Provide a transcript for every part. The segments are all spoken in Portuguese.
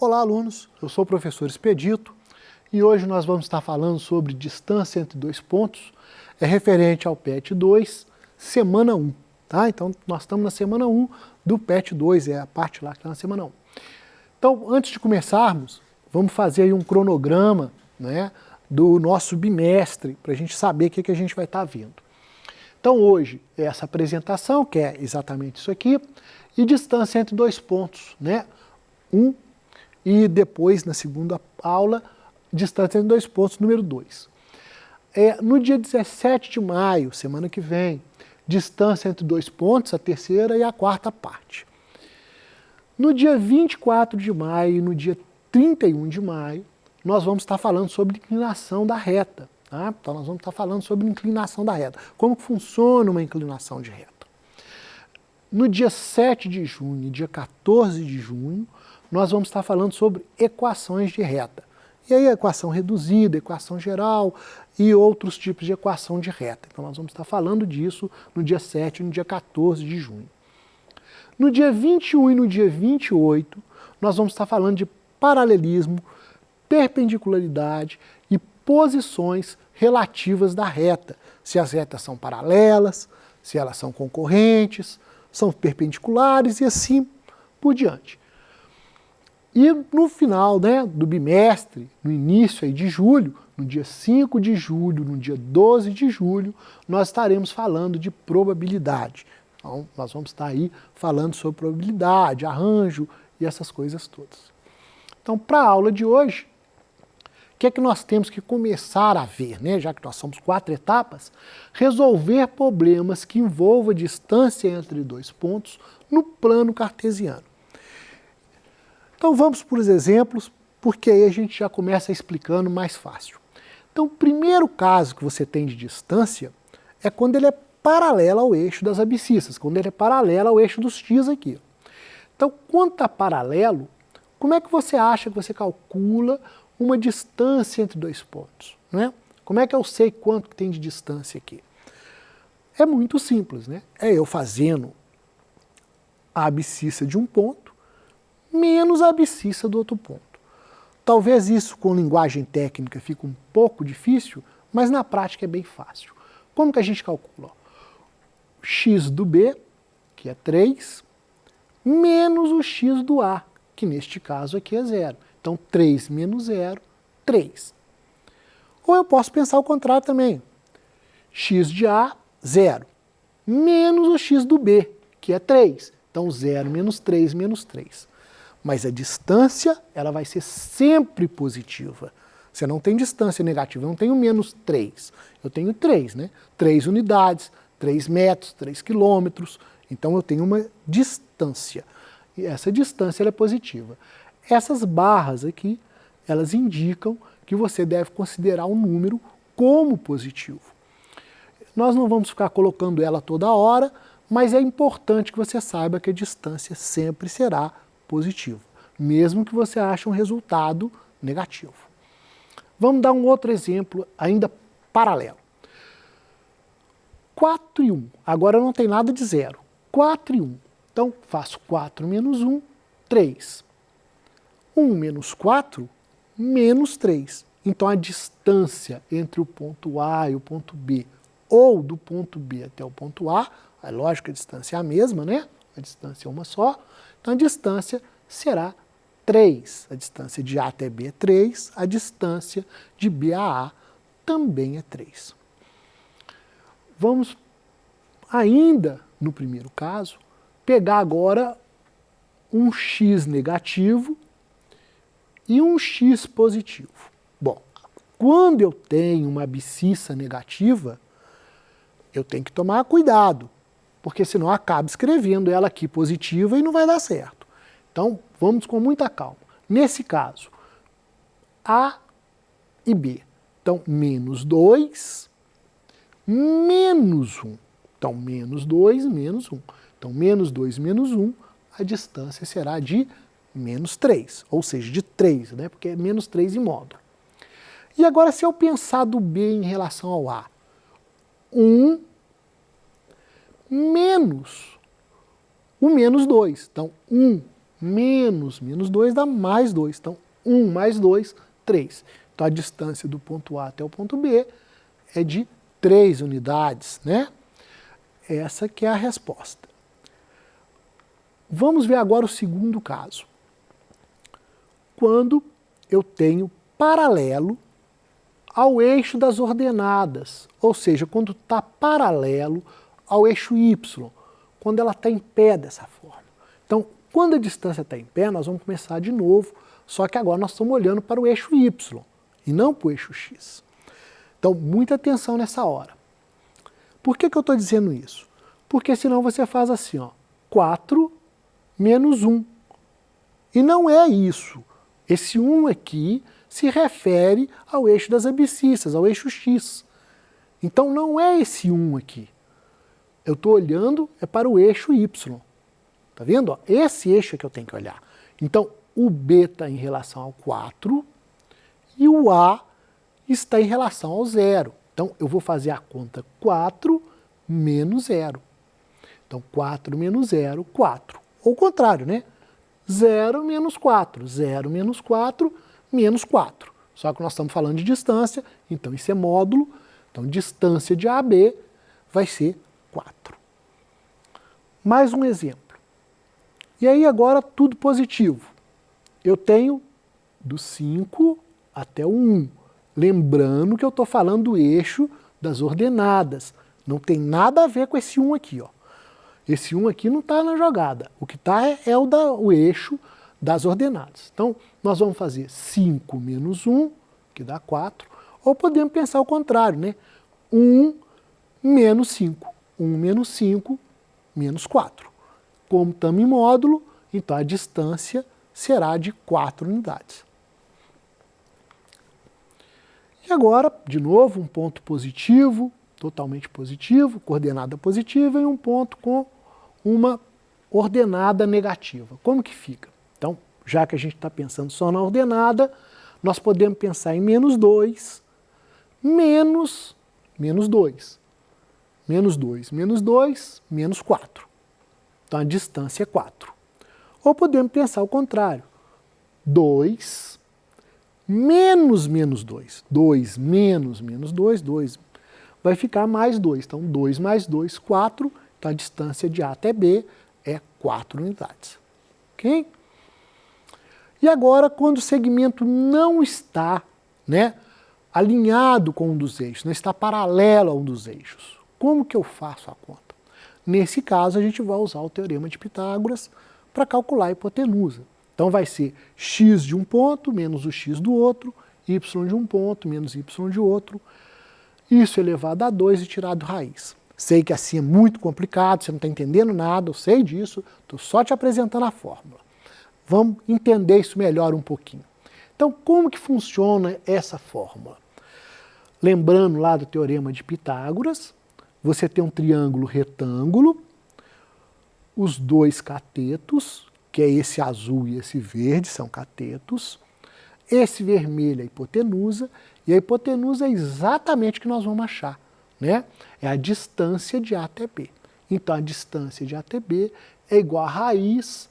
Olá, alunos. Eu sou o professor Expedito e hoje nós vamos estar falando sobre distância entre dois pontos, referente ao PET 2, semana 1. Tá? Então, nós estamos na semana 1 do PET 2, é a parte lá que está na semana 1. Então, antes de começarmos, vamos fazer aí um cronograma, né, do nosso bimestre, para a gente saber o que a gente vai estar vendo. Então, hoje, é essa apresentação, que é exatamente isso aqui, e distância entre dois pontos, né? 1, e depois, na segunda aula, distância entre dois pontos, número 2. No dia 17 de maio, semana que vem, distância entre dois pontos, a terceira e a quarta parte. No dia 24 de maio e no dia 31 de maio, nós vamos estar falando sobre inclinação da reta. Tá? Então, nós vamos estar falando sobre inclinação da reta. Como funciona uma inclinação de reta. No dia 7 de junho e dia 14 de junho, nós vamos estar falando sobre equações de reta. E aí, equação reduzida, equação geral e outros tipos de equação de reta. Então, nós vamos estar falando disso no dia 7 e no dia 14 de junho. No dia 21 e no dia 28, nós vamos estar falando de paralelismo, perpendicularidade e posições relativas da reta. Se as retas são paralelas, se elas são concorrentes, são perpendiculares e assim por diante. E no final, né, do bimestre, no início aí de julho, no dia 5 de julho, no dia 12 de julho, nós estaremos falando de probabilidade. Então, nós vamos estar aí falando sobre probabilidade, arranjo e essas coisas todas. Então, para a aula de hoje, o que é que nós temos que começar a ver, né? Já que nós somos 4 etapas, resolver problemas que envolvam a distância entre dois pontos no plano cartesiano. Então vamos para os exemplos, porque aí a gente já começa explicando mais fácil. Então o primeiro caso que você tem de distância é quando ele é paralelo ao eixo das abscissas, quando ele é paralelo ao eixo dos x aqui. Então, quando está paralelo, como é que você acha que você calcula uma distância entre dois pontos? Né? Como é que eu sei quanto que tem de distância aqui? É muito simples, né? É eu fazendo a abscissa de um ponto menos a abscissa do outro ponto. Talvez isso com linguagem técnica fique um pouco difícil, mas na prática é bem fácil. Como que a gente calcula? X do B, que é 3, menos o x do A, que neste caso aqui é 0. Então 3 menos 0, 3. Ou eu posso pensar o contrário também. X de A, 0, menos o x do B, que é 3. Então 0 menos 3 menos 3. Mas a distância, ela vai ser sempre positiva. Você não tem distância negativa, eu não tenho menos 3. Eu tenho 3, né? 3 unidades, 3 metros, 3 quilômetros. Então eu tenho uma distância. E essa distância ela é positiva. Essas barras aqui, elas indicam que você deve considerar um número como positivo. Nós não vamos ficar colocando ela toda hora, mas é importante que você saiba que a distância sempre será positiva, mesmo que você ache um resultado negativo. Vamos dar um outro exemplo ainda paralelo. 4 e 1. Agora não tem nada de 0. 4 e 1. Então, faço 4 menos 1, 3. 1 menos 4, menos 3. Então, a distância entre o ponto A e o ponto B, ou do ponto B até o ponto A, é lógico que a distância é a mesma, né? A distância é uma só. Então, a distância será 3. A distância de A até B é 3. A distância de B a A também é 3. Vamos, ainda no primeiro caso, pegar agora um x negativo e um x positivo. Bom, quando eu tenho uma abscissa negativa, eu tenho que tomar cuidado, porque senão eu acabo escrevendo ela aqui positiva e não vai dar certo. Então, vamos com muita calma. Nesse caso, A e B. Então, menos 2, menos 1. Então, menos 2, menos 1. Então, menos 2, menos 1, a distância será de menos 3, ou seja, de 3, né? Porque é menos 3 em módulo. E agora, se eu pensar do B em relação ao A, 1 menos o menos 2. Então, 1 menos 2 dá mais 2. Então, 1 mais 2, 3. Então, a distância do ponto A até o ponto B é de 3 unidades, né? Essa que é a resposta. Vamos ver agora o segundo caso. Quando eu tenho paralelo ao eixo das ordenadas, ou seja, quando está paralelo ao eixo Y, quando ela está em pé dessa forma. Então, quando a distância está em pé, nós vamos começar de novo, só que agora nós estamos olhando para o eixo Y e não para o eixo X. Então, muita atenção nessa hora. Por que eu estou dizendo isso? Porque senão você faz assim, ó, 4 menos 1. E não é isso. Esse 1 aqui se refere ao eixo das abscissas, ao eixo X. Então não é esse 1 aqui. Eu estou olhando para o eixo Y. Tá vendo? Ó, esse eixo é que eu tenho que olhar. Então o B está em relação ao 4 e o A está em relação ao 0. Então eu vou fazer a conta 4 menos 0. Então 4 menos 0, 4. Ou o contrário, né? 0 menos 4. 0 menos 4, menos 4. Só que nós estamos falando de distância, então isso é módulo. Então distância de AB vai ser 4. Mais um exemplo. E aí agora tudo positivo. Eu tenho do 5 até o 1. Lembrando que eu estou falando do eixo das ordenadas. Não tem nada a ver com esse 1 aqui, ó. Esse 1 aqui não está na jogada. O que está é o eixo das ordenadas. Então, nós vamos fazer 5 menos 1, que dá 4. Ou podemos pensar o contrário, né? 1 menos 5. 1 menos 5, menos 4. Como estamos em módulo, então a distância será de 4 unidades. E agora, de novo, um ponto positivo, totalmente positivo, coordenada positiva, e um ponto com uma ordenada negativa. Como que fica? Então, já que a gente está pensando só na ordenada, nós podemos pensar em menos 2, menos 2. Menos 2, menos 2, menos 4. Então, a distância é 4. Ou podemos pensar o contrário. 2 menos menos 2. 2 menos menos 2, 2. Vai ficar mais 2. Então, 2 mais 2, 4. Então, a distância de A até B é 4 unidades. Ok? E agora, quando o segmento não está, né, alinhado com um dos eixos, não está paralelo a um dos eixos, como que eu faço a conta? Nesse caso, a gente vai usar o teorema de Pitágoras para calcular a hipotenusa. Então, vai ser x de um ponto menos o x do outro, y de um ponto menos y de outro, isso elevado a 2 e tirado raiz. Sei que assim é muito complicado, você não está entendendo nada, eu sei disso, estou só te apresentando a fórmula. Vamos entender isso melhor um pouquinho. Então, como que funciona essa fórmula? Lembrando lá do teorema de Pitágoras, você tem um triângulo retângulo, os dois catetos, que é esse azul e esse verde, são catetos, esse vermelho é a hipotenusa, e a hipotenusa é exatamente o que nós vamos achar, né? É a distância de A até B. Então, a distância de A até B é igual a raiz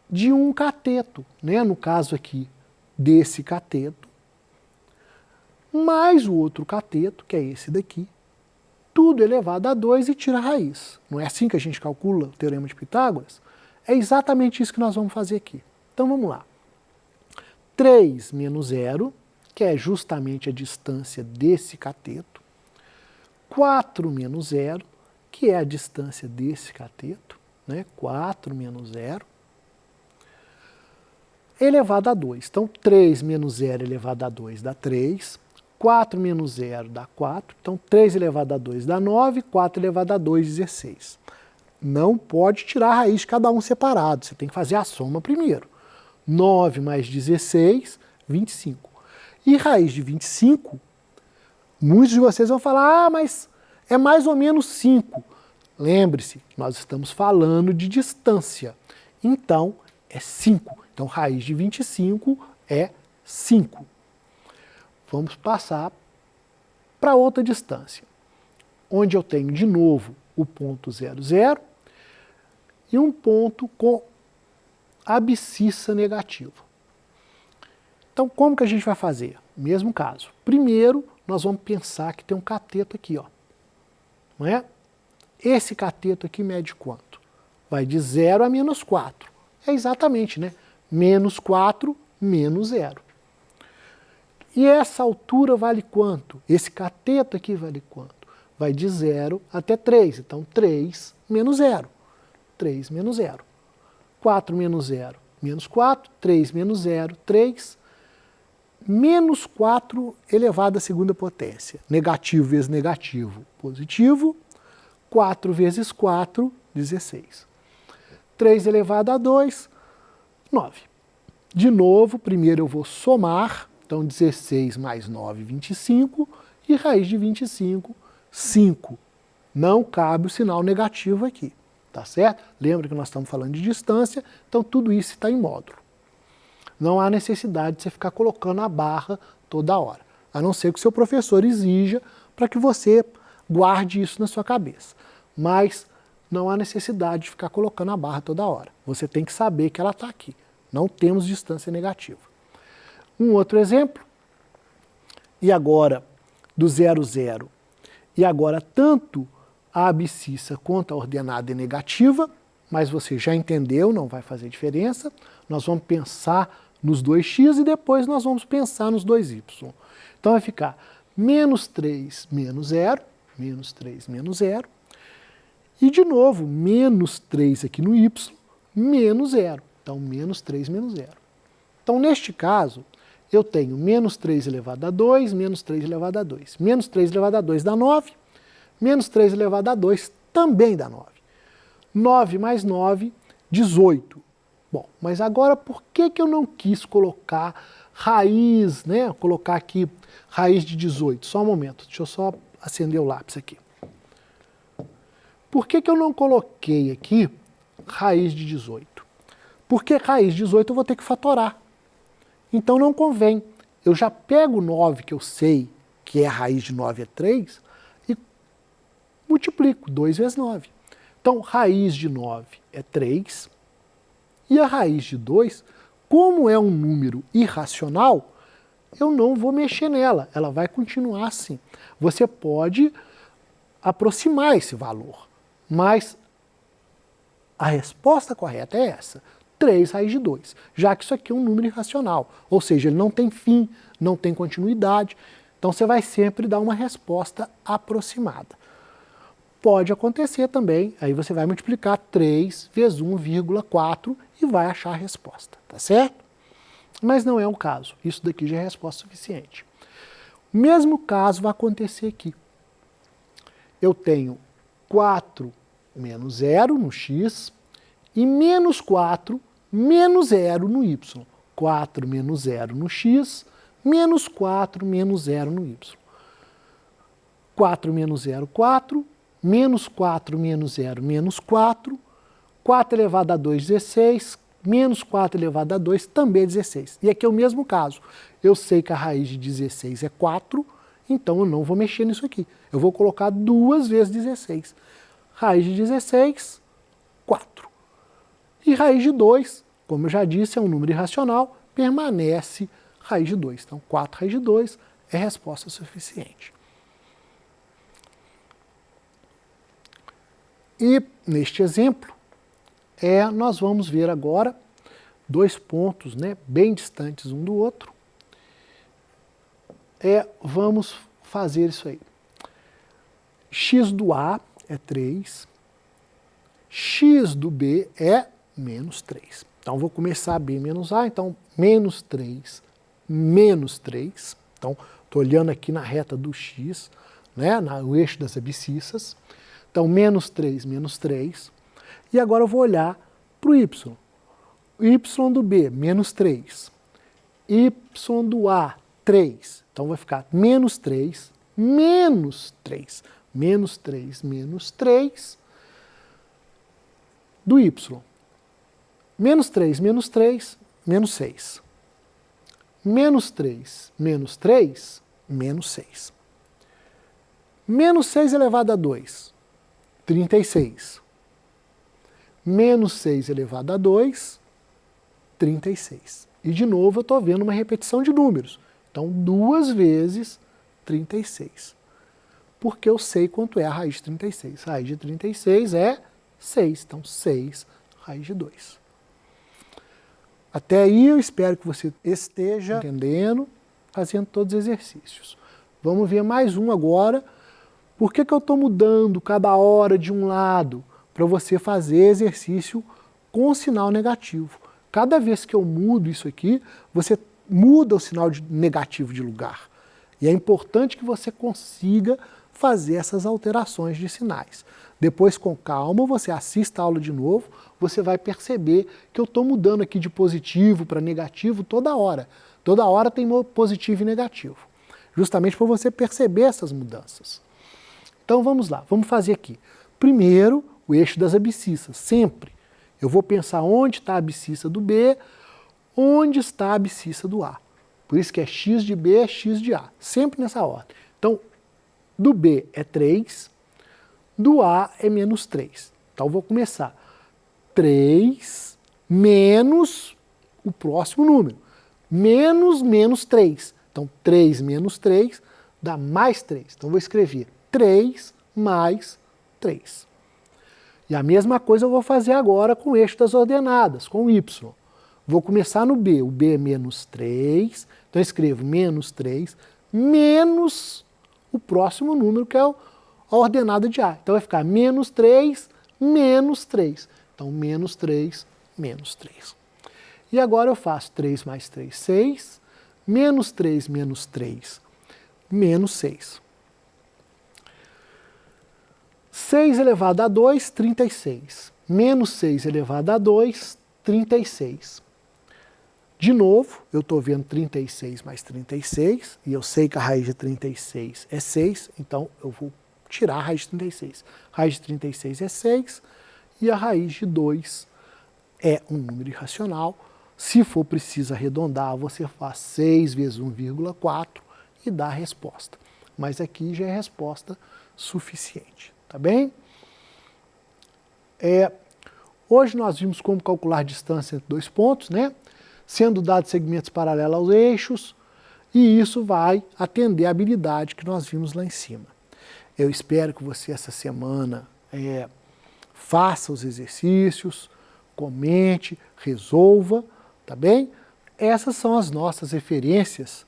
de um cateto, né? No caso aqui, desse cateto, mais o outro cateto, que é esse daqui, tudo elevado a 2 e tira a raiz. Não é assim que a gente calcula o teorema de Pitágoras? É exatamente isso que nós vamos fazer aqui. Então, vamos lá. 3 menos 0, que é justamente a distância desse cateto, 4 menos 0, que é a distância desse cateto, né? 4 menos 0, elevado a 2. Então, 3 menos 0 elevado a 2 dá 3, 4 menos 0 dá 4, então 3 elevado a 2 dá 9, 4 elevado a 2, 16. Não pode tirar a raiz de cada um separado, você tem que fazer a soma primeiro. 9 mais 16, 25. E raiz de 25, muitos de vocês vão falar, mas é mais ou menos 5. Lembre-se, nós estamos falando de distância. Então, é 5. Então, raiz de 25 é 5. Vamos passar para outra distância, onde eu tenho de novo o ponto 0, 0 e um ponto com abscissa negativa. Então, como que a gente vai fazer? Mesmo caso. Primeiro, nós vamos pensar que tem um cateto aqui, ó. Não é? Esse cateto aqui mede quanto? Vai de 0 a menos 4. É exatamente, né? Menos 4, menos 0. E essa altura vale quanto? Esse cateto aqui vale quanto? Vai de 0 até 3. Então, 3 menos 0. 3 menos 0. 4 menos 0, menos 4. 3 menos 0, 3. Menos 4 elevado à segunda potência. Negativo vezes negativo, positivo. 4 vezes 4, 16. 3 elevado a 2, 9. De novo, primeiro eu vou somar. Então, 16 mais 9, 25. E raiz de 25, 5. Não cabe o sinal negativo aqui. Tá certo? Lembra que nós estamos falando de distância, então tudo isso está em módulo. Não há necessidade de você ficar colocando a barra toda hora. A não ser que o seu professor exija para que você guarde isso na sua cabeça. Mas não há necessidade de ficar colocando a barra toda hora. Você tem que saber que ela está aqui. Não temos distância negativa. Um outro exemplo. E agora, do 0, 0. E agora, tanto a abscissa quanto a ordenada é negativa, mas você já entendeu, não vai fazer diferença. Nós vamos pensar nos 2x e depois nós vamos pensar nos 2y. Então vai ficar menos 3 menos 0, menos 3 menos 0. E de novo, menos 3 aqui no y, menos 0. Então, menos 3 menos 0. Então, neste caso, eu tenho menos 3 elevado a 2, menos 3 elevado a 2. Menos 3 elevado a 2 dá 9, menos 3 elevado a 2 também dá 9. 9 mais 9, 18. Bom, mas agora por que eu não quis colocar raiz, né? Colocar aqui raiz de 18? Só um momento, deixa eu só acender o lápis aqui. Por que eu não coloquei aqui raiz de 18? Porque raiz de 18 eu vou ter que fatorar. Então não convém. Eu já pego 9, que eu sei que é a raiz de 9 é 3, e multiplico 2 vezes 9. Então, raiz de 9 é 3, e a raiz de 2, como é um número irracional, eu não vou mexer nela, ela vai continuar assim. Você pode aproximar esse valor, mas a resposta correta é essa, 3 raiz de 2, já que isso aqui é um número irracional, ou seja, ele não tem fim, não tem continuidade, então você vai sempre dar uma resposta aproximada. Pode acontecer também, aí você vai multiplicar 3 vezes 1,4 e vai achar a resposta, tá certo? Mas não é o caso, isso daqui já é resposta suficiente. O mesmo caso vai acontecer aqui. Eu tenho 4 menos 0 no x e menos 4 menos 0 no y. 4 menos 0 no x, menos 4 menos 0 no y. 4 menos 0, 4. Menos 4 menos 0, menos 4. 4 elevado a 2, 16. Menos 4 elevado a 2 também é 16. E aqui é o mesmo caso. Eu sei que a raiz de 16 é 4, então eu não vou mexer nisso aqui. Eu vou colocar 2 vezes 16. Raiz de 16, 4. E raiz de 2, como eu já disse, é um número irracional, permanece raiz de 2. Então, 4 raiz de 2 é resposta suficiente. E neste exemplo, nós vamos ver agora dois pontos, né, bem distantes um do outro. Vamos fazer isso aí. X do A é 3, x do B é menos 3. Então, vou começar B menos A, então, menos 3, menos 3. Então, estou olhando aqui na reta do x, né, no eixo das abscissas. Então, menos 3, menos 3. E agora eu vou olhar para o y. Y do B, menos 3. Y do A, 3. Então, vai ficar menos 3, menos 3. Menos 3, menos 3 do y. Menos 3, menos 3, menos 6. Menos 3, menos 3, menos 6. Menos 6 elevado a 2. 36. Menos 6 elevado a 2, 36. E de novo eu estou vendo uma repetição de números. Então 2 vezes 36. Porque eu sei quanto é a raiz de 36. A raiz de 36 é 6. Então 6 raiz de 2. Até aí eu espero que você esteja entendendo, fazendo todos os exercícios. Vamos ver mais um agora. Por que eu estou mudando cada hora de um lado? Para você fazer exercício com sinal negativo. Cada vez que eu mudo isso aqui, você muda o sinal negativo de lugar. E é importante que você consiga fazer essas alterações de sinais. Depois, com calma, você assista a aula de novo, você vai perceber que eu estou mudando aqui de positivo para negativo toda hora. Toda hora tem positivo e negativo. Justamente para você perceber essas mudanças. Então vamos lá, vamos fazer aqui. Primeiro, o eixo das abscissas, sempre. Eu vou pensar onde está a abscissa do B, onde está a abscissa do A. Por isso que é x de B é x de A, sempre nessa ordem. Então, do B é 3, do A é menos 3. Então, eu vou começar 3 menos o próximo número. Menos 3. Então, 3 menos 3 dá mais 3. Então, eu vou escrever 3 mais 3. E a mesma coisa eu vou fazer agora com o eixo das ordenadas, com o y. Vou começar no B. O B é menos 3. Então, eu escrevo menos 3 menos o próximo número, que é a ordenada de A. Então, vai ficar menos 3 menos 3. Então, menos 3 menos 3. E agora eu faço 3 mais 3, 6. Menos 3 menos 3, menos 6. 6 elevado a 2, 36. Menos 6 elevado a 2, 36. De novo, eu estou vendo 36 mais 36, e eu sei que a raiz de 36 é 6, então eu vou tirar a raiz de 36. A raiz de 36 é 6, e a raiz de 2 é um número irracional. Se for preciso arredondar, você faz 6 vezes 1,4 e dá a resposta. Mas aqui já é resposta suficiente, tá bem? Hoje nós vimos como calcular distância entre dois pontos, né? Sendo dados segmentos paralelos aos eixos, e isso vai atender a habilidade que nós vimos lá em cima. Eu espero que você essa semana faça os exercícios, comente, resolva, tá bem? Essas são as nossas referências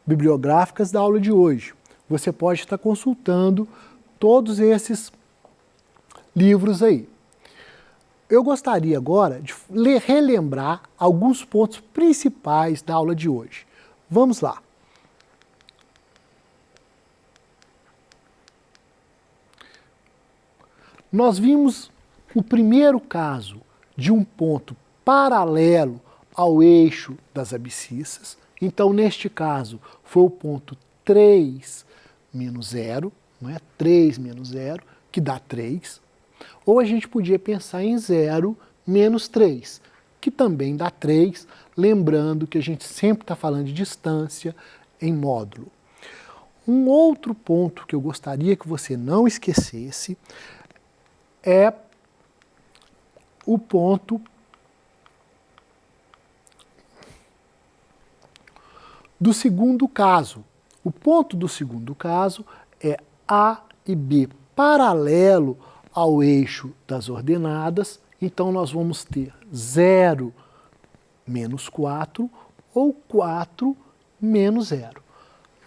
bibliográficas da aula de hoje. Você pode estar consultando todos esses livros aí. Eu gostaria agora de relembrar alguns pontos principais da aula de hoje. Vamos lá. Nós vimos o primeiro caso de um ponto paralelo ao eixo das abscissas. Então, neste caso, foi o ponto 3 menos 0, não é? 3 menos 0, que dá 3. Ou a gente podia pensar em 0 menos 3, que também dá 3, lembrando que a gente sempre está falando de distância em módulo. Um outro ponto que eu gostaria que você não esquecesse é o ponto do segundo caso. O ponto do segundo caso é A e B paralelo ao eixo das ordenadas, então nós vamos ter 0 menos 4 ou 4 menos 0,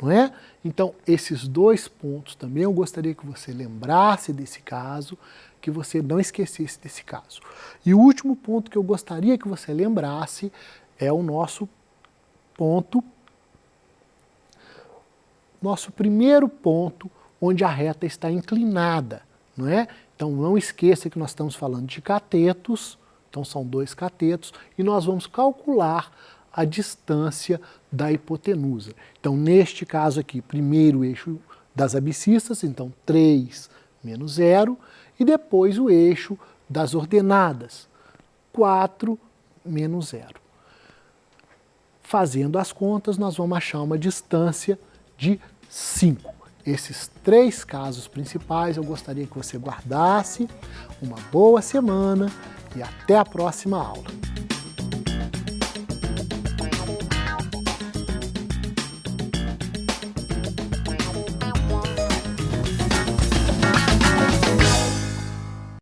não é? Então, esses dois pontos também eu gostaria que você lembrasse desse caso, que você não esquecesse desse caso. E o último ponto que eu gostaria que você lembrasse é o nosso primeiro ponto, onde a reta está inclinada, não é? Então, não esqueça que nós estamos falando de catetos, então são dois catetos, e nós vamos calcular a distância da hipotenusa. Então, neste caso aqui, primeiro o eixo das abscissas, então 3 menos 0, e depois o eixo das ordenadas, 4 menos 0. Fazendo as contas, nós vamos achar uma distância de 5. Esses três casos principais eu gostaria que você guardasse. Uma boa semana e até a próxima aula.